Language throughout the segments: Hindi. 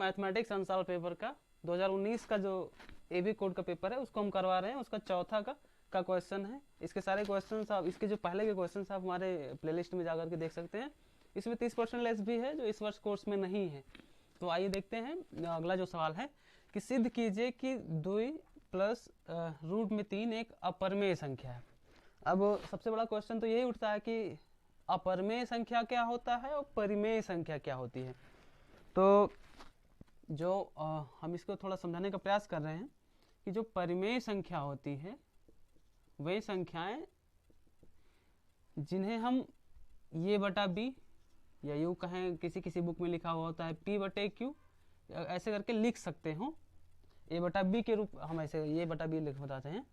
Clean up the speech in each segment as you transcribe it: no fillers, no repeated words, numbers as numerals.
मैथमेटिक्स अनसॉल्व पेपर का 2019 का जो एबी कोड का पेपर है उसको हम करवा रहे हैं। उसका चौथा का क्वेश्चन है। इसके सारे क्वेश्चन आप, इसके जो पहले के क्वेश्चन आप हमारे प्लेलिस्ट में जाकर के देख सकते हैं। इसमें 30% लेस भी है जो इस वर्ष कोर्स में नहीं है। तो आइए देखते हैं अगला जो सवाल है कि सिद्ध कीजिए कि 2 प्लस रूट में 3 एक अपरिमेय संख्या है। अब सबसे बड़ा क्वेश्चन तो यही उठता है कि अपरिमेय संख्या क्या होता है और परिमेय संख्या क्या होती है। तो जो हम इसको थोड़ा समझाने का प्रयास कर रहे हैं कि जो परिमेय संख्या होती है वे संख्याएं जिन्हें हम ये बटा बी या यूँ कहें, किसी किसी बुक में लिखा हुआ होता है p बटे क्यू, ऐसे करके लिख सकते हो। ए बटा बी के रूप, हम ऐसे ये बटा बी लिख बताते हैं,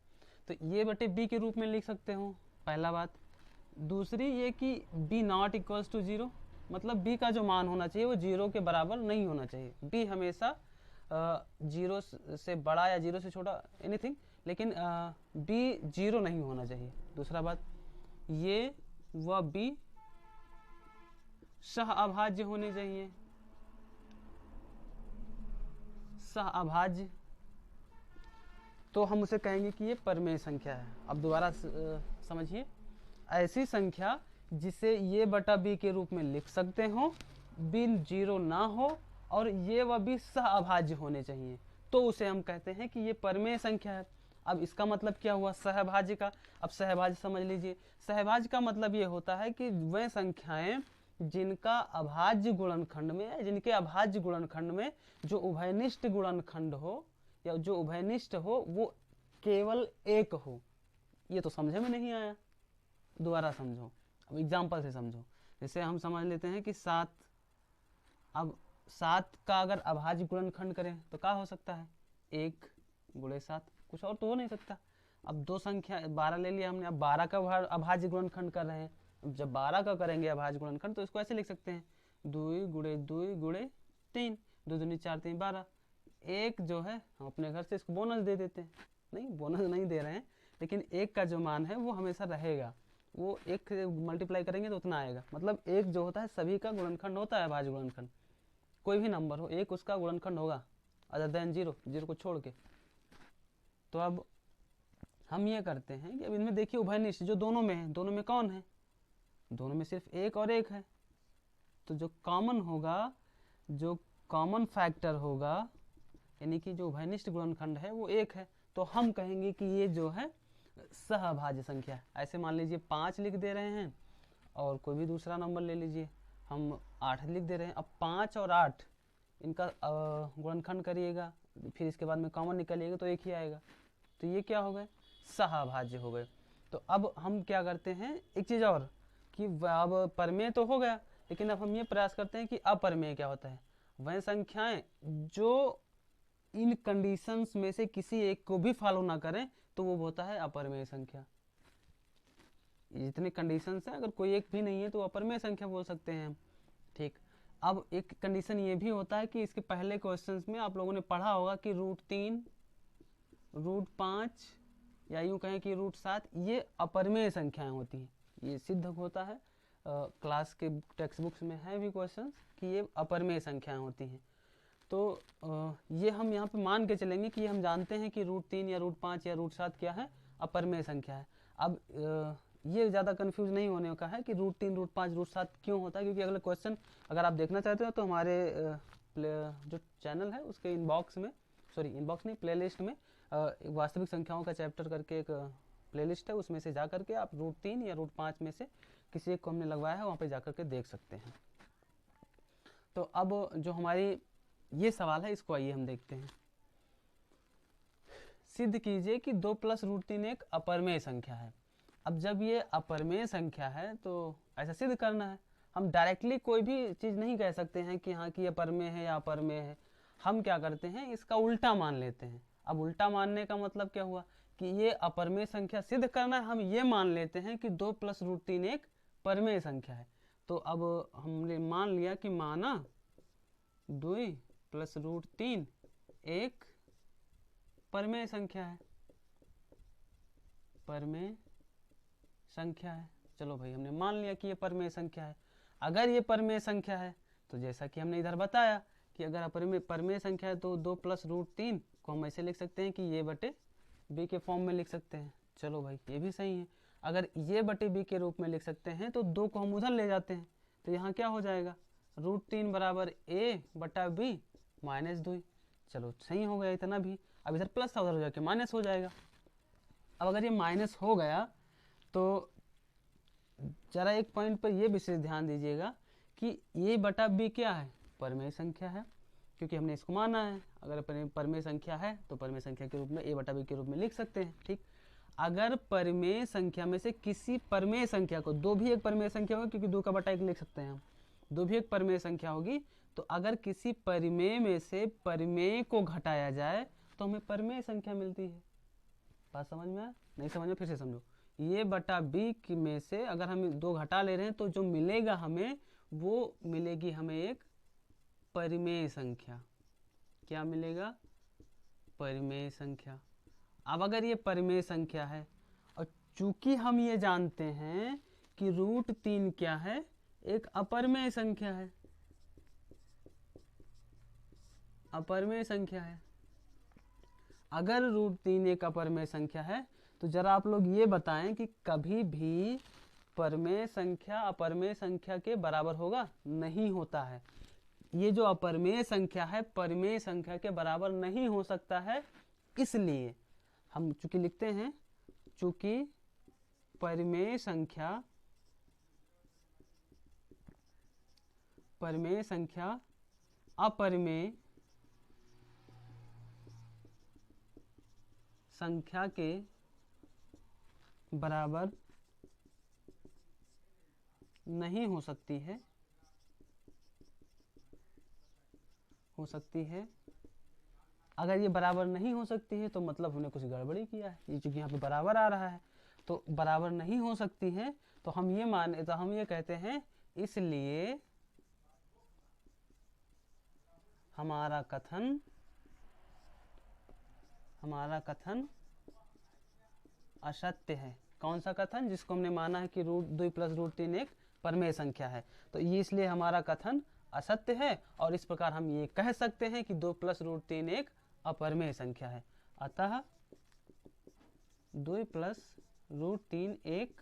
तो ये बटे बी के रूप में लिख सकते हो, पहला बात। दूसरी ये कि b नॉट इक्वल्स टू 0, मतलब b का जो मान होना चाहिए वो 0 के बराबर नहीं होना चाहिए। b हमेशा 0 से बड़ा या 0 से छोटा एनीथिंग, लेकिन b 0 नहीं होना चाहिए। दूसरा बात, ये व b सह अभाज्य होने चाहिए, सह अभाज्य, तो हम उसे कहेंगे कि ये परिमेय संख्या है। अब दोबारा समझिए, ऐसी संख्या जिसे ये बटा बी के रूप में लिख सकते हो, बिन 0 ना हो और ये व बी सह अभाज्य होने चाहिए, तो उसे हम कहते हैं कि ये परिमेय संख्या है। अब इसका मतलब क्या हुआ सहभाज्य का। अब सहभाज्य समझ लीजिए। सहभाज्य का मतलब ये होता है कि वह संख्याएं जिनका अभाज्य गुणनखंड में, जिनके अभाज्य गुणनखंड में जो उभयनिष्ठ गुणनखंड हो या जो उभयनिष्ठ हो वो केवल एक हो। ये तो समझे में नहीं आया, दोबारा समझो। अब एग्जाम्पल से समझो। जैसे हम समझ लेते हैं कि 7, अब 7 का अगर अभाज्य गुणनखंड करें तो क्या हो सकता है, 1 गुणे 7, कुछ और तो हो नहीं सकता। अब दो संख्या 12 ले लिया हमने, अब 12 का अभाज्य गुणनखंड कर रहे हैं। अब जब 12 का करेंगे अभाज्य गुणनखंड तो इसको ऐसे लिख सकते हैं 2 गुणे 2 गुणे 3, 2 दूनी 4 3 12। एक जो है हम अपने घर से इसको बोनस दे देते हैं, नहीं बोनस नहीं दे रहे हैं, लेकिन एक का जो मान है वो हमेशा रहेगा, वो एक मल्टीप्लाई करेंगे तो उतना आएगा। मतलब एक जो होता है सभी का गुणनखंड होता है, भाज्य गुणनखंड, कोई भी नंबर हो एक उसका गुणनखंड होगा अदर देन 0, 0 को छोड़ के। तो अब हम ये करते हैं कि अब इनमें देखिए उभयनिष्ठ जो दोनों में है, दोनों में कौन है, दोनों में सिर्फ एक और एक है। तो जो कॉमन होगा, जो कॉमन फैक्टर होगा, यानी कि जो उभयनिष्ठ गुणनखंड है वो एक है, तो हम कहेंगे कि ये जो है सहभाज्य संख्या है। ऐसे मान लीजिए 5 लिख दे रहे हैं और कोई भी दूसरा नंबर ले लीजिए, हम 8 लिख दे रहे हैं। अब 5 और 8 इनका गुणनखंड करिएगा, फिर इसके बाद में कॉमन निकालिएगा तो एक ही आएगा, तो ये क्या हो गए, सहभाज्य हो गए। तो अब हम क्या करते हैं, एक चीज़ और कि अब परिमेय तो हो गया, लेकिन अब हम ये प्रयास करते हैं कि अपरिमेय क्या होता है। वह संख्याएं जो इन कंडीशंस में से किसी एक को भी फॉलो ना करें तो वो होता है अपरिमेय संख्या। जितने कंडीशंस हैं अगर कोई एक भी नहीं है तो अपरिमेय संख्या बोल सकते हैं हम। ठीक। अब एक कंडीशन ये भी होता है कि इसके पहले क्वेश्चंस में आप लोगों ने पढ़ा होगा कि √3, √5 या यूं कहें कि √7 ये अपरिमेय संख्याएं होती हैं। ये सिद्ध होता है, क्लास के टेक्स्ट बुक्स में है भी क्वेश्चंस कि ये अपरिमेय संख्याएं होती हैं। तो ये हम यहाँ पे मान के चलेंगे कि हम जानते हैं कि √3 या √5 या √7 क्या है, अपरिमेय संख्या है। अब ये ज़्यादा कंफ्यूज नहीं होने का है कि √3, √5, √7 क्यों होता है, क्योंकि अगला क्वेश्चन अगर आप देखना चाहते हो तो हमारे जो चैनल है उसके इनबॉक्स में, सॉरी इनबॉक्स नहीं, प्लेलिस्ट में वास्तविक संख्याओं का चैप्टर करके एक प्लेलिस्ट है, उसमें से जा करके आप √3 या √5 में से किसी एक को हमने लगवाया है, वहाँ पे जा करके देख सकते हैं। तो अब जो हमारी ये सवाल है इसको आइए हम देखते हैं। सिद्ध कीजिए कि 2 + √3 एक अपरिमेय संख्या है। अब जब ये अपरिमेय संख्या है तो ऐसा सिद्ध करना है। हम डायरेक्टली कोई भी चीज़ नहीं कह सकते हैं कि हाँ कि ये परिमेय है या अपरिमेय है। हम क्या करते हैं, इसका उल्टा मान लेते हैं। अब उल्टा मानने का मतलब क्या हुआ कि ये अपरिमेय संख्या सिद्ध करना है, हम ये मान लेते हैं कि 2 + √3 एक परिमेय संख्या है। तो अब हमने मान लिया कि माना 2 + √3 एक परिमेय संख्या है, परिमेय संख्या है। चलो भाई हमने मान लिया कि ये परिमेय संख्या है। अगर ये परिमेय संख्या है तो जैसा कि हमने इधर बताया कि अगर अपरिमेय परमेय संख्या है तो 2 + √3 को हम ऐसे लिख सकते हैं कि ये बटे बी के फॉर्म में लिख सकते हैं। चलो भाई ये भी सही है। अगर ये बटे बी के रूप में लिख सकते हैं तो 2 को हम उधर ले जाते हैं, तो यहाँ क्या हो जाएगा, √3 बराबर a बटा b -2। चलो सही हो गया इतना भी। अब इधर प्लस था, उधर हो जाके माइनस हो जाएगा। अब अगर ये माइनस हो गया तो जरा एक पॉइंट पर ये विशेष ध्यान दीजिएगा कि a बटा b क्या है, परमेय संख्या है, क्योंकि हमने इसको माना है। अगर परमेय संख्या है तो परमेय संख्या के रूप में a बटा b के रूप में लिख सकते हैं। ठीक, अगर परमेय संख्या में से किसी परमेय संख्या को, 2 भी एक परमेय संख्या होगी क्योंकि 2 का बटा 1 लिख सकते हैं हम, 2 भी एक परमेय संख्या होगी, तो अगर किसी परिमेय में से परिमेय को घटाया जाए तो हमें परमेय संख्या मिलती है। बात समझ में आया? नहीं समझ में फिर से समझो। ये बटा बी में से अगर हम 2 घटा ले रहे हैं तो जो मिलेगा हमें, वो मिलेगी हमें एक परिमेय संख्या। क्या मिलेगा, परिमेय संख्या। अब अगर ये परिमेय संख्या है और चूंकि हम ये जानते हैं कि √3 क्या है, एक अपरिमेय संख्या है, अपरिमेय संख्या है। अगर √3 एक अपरिमेय संख्या है तो जरा आप लोग ये बताएं कि कभी भी परमेय संख्या अपरिमेय संख्या के बराबर होगा? नहीं होता है। ये जो अपरिमेय संख्या है परिमेय संख्या के बराबर नहीं हो सकता है, इसलिए हम चूंकि लिखते हैं, चूंकि परिमेय संख्या अपरिमेय संख्या के बराबर नहीं हो सकती है, अगर ये बराबर नहीं हो सकती है तो मतलब हमने कुछ गड़बड़ी किया है। ये चूंकि यहाँ पे बराबर आ रहा है तो बराबर नहीं हो सकती है, तो हम ये कहते हैं, इसलिए हमारा कथन असत्य है। कौन सा कथन? जिसको हमने माना है कि √2 + √3 एक परमेय संख्या है, तो ये इसलिए हमारा कथन असत्य है। और इस प्रकार हम ये कह सकते हैं कि 2 + √3 एक अपरिमेय संख्या है। अतः 2 + √3 एक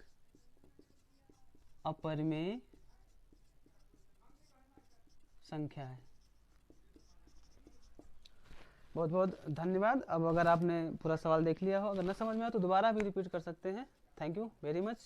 अपरिमेय संख्या है। बहुत बहुत धन्यवाद। अब अगर आपने पूरा सवाल देख लिया हो, अगर न समझ में आया तो दोबारा भी रिपीट कर सकते हैं। Thank you very much.